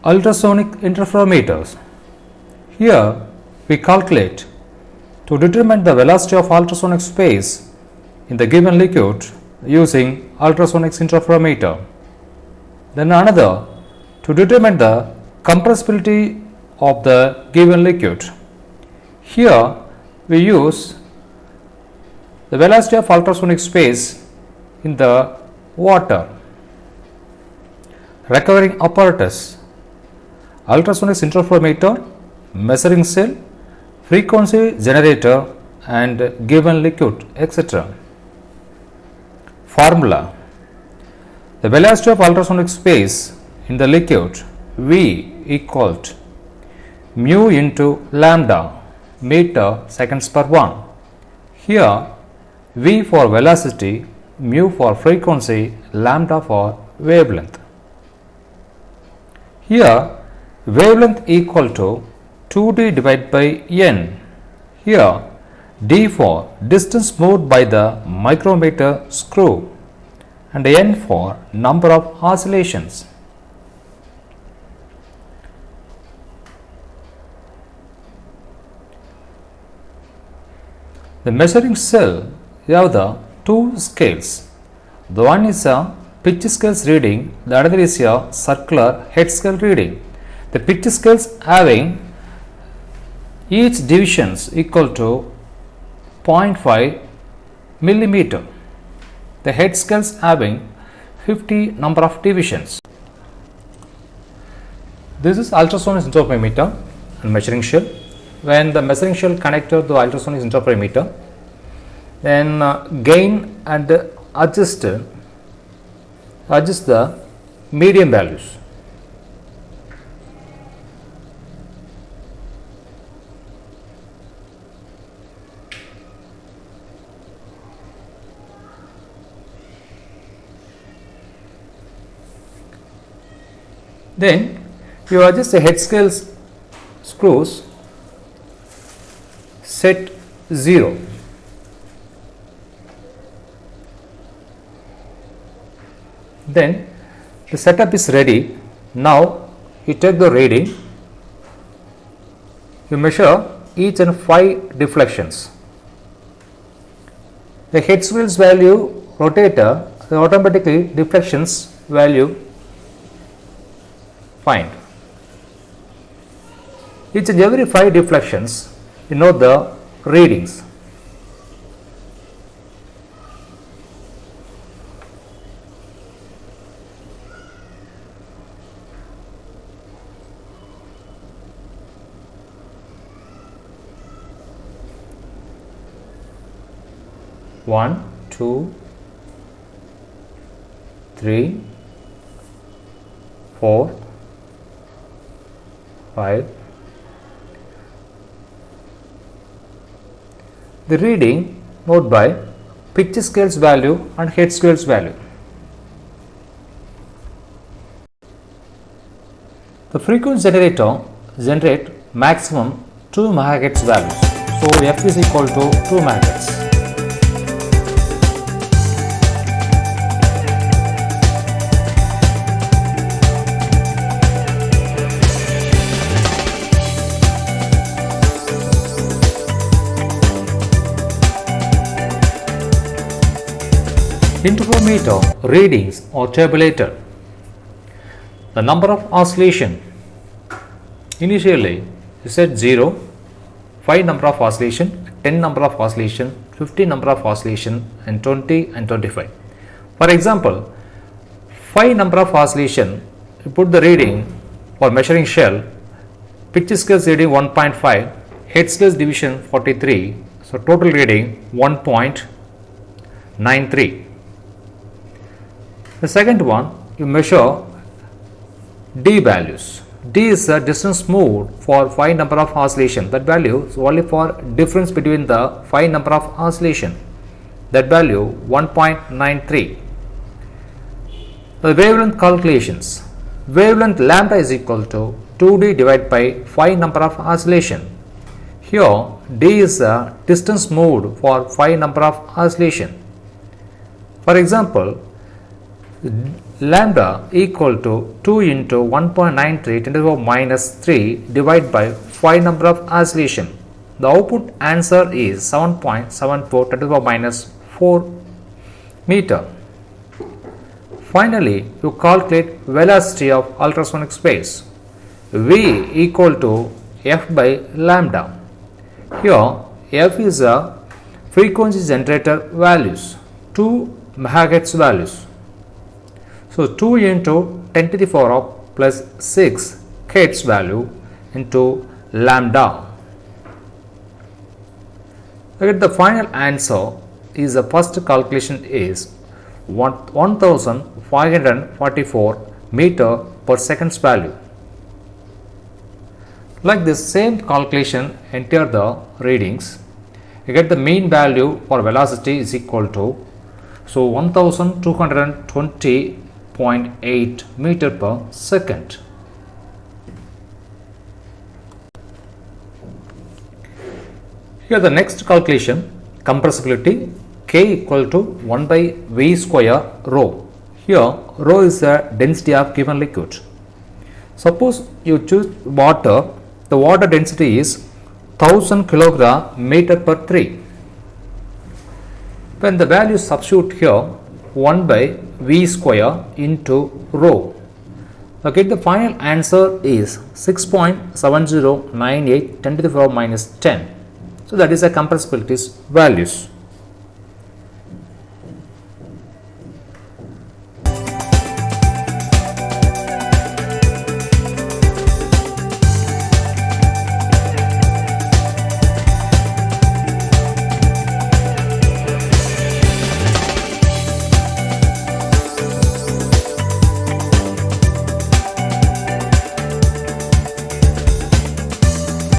ultrasonic interferometers. Here we calculate to determine the velocity of ultrasonic space in the given liquid using ultrasonic interferometer. Then another to determine the compressibility of the given liquid. Here we use the velocity of ultrasonic space in the water. Recovering apparatus, ultrasonic interferometer, measuring cell, frequency generator and given liquid, etc. Formula: the velocity of ultrasonic space in the liquid V equals mu into lambda meter seconds per 1. Here V for velocity, mu for frequency, lambda for wavelength. Here wavelength equal to 2d divided by n. Here d for distance moved by the micrometer screw and n for number of oscillations. The measuring cell, you have the two scales. The one is a pitch scales reading, the other is a circular head scale reading. The pitch scales having each divisions equal to 0.5 millimeter. The head scales having 50 number of divisions. This is ultrasonic interferometer and measuring shell. When the measuring shell connected to the ultrasonic interferometer, then gain and adjust the medium values. Then you adjust the head scales screws, set 0. Then the setup is ready. Now you take the reading, you measure each and 5 deflections. The head scales value rotator, the automatically deflections value find. Each and every 5 deflections, you know the readings. One, 2, 3, 4, 5. The reading note by pitch scales value and head scales value. The frequency generator generate maximum 2 MHz values. So F is equal to 2 MHz. Interferometer readings are tabulated. The number of oscillation, initially you said 0, 5 number of oscillation, 10 number of oscillation, 50 number of oscillation and 20 and 25. For example, 5 number of oscillation, you put the reading for measuring shell, pitch scales reading 1.5, head scales division 43, so total reading 1.93. The second one, you measure D values. D is the distance moved for 5 number of oscillation. That value is only for difference between the 5 number of oscillation. That value 1.93. The wavelength calculations. Wavelength lambda is equal to 2d divided by 5 number of oscillation. Here D is the distance moved for 5 number of oscillation. For example, lambda equal to 2 into 1.93 10 to the power minus 3 divided by 5 number of oscillation. The output answer is 7.74 10 to the power minus 4 meter. Finally, you calculate velocity of ultrasonic waves. V equal to F by lambda. Here F is a frequency generator values, 2 megahertz values. So 2 into 10 to the power of plus 6 hertz value into lambda. Look, the final answer is the first calculation is 1544 meter per seconds value. Like this same calculation, enter the readings. You get the mean value for velocity is equal to 1220.8 meter per second. Here the next calculation, compressibility K equal to 1 by V square rho. Here rho is the density of given liquid. Suppose you choose water, the water density is 1000 kilogram meter per 3. When the value substitute here 1 by V square into rho, okay, the final answer is 6.7098 10 to the power minus 10. So that is a compressibility values.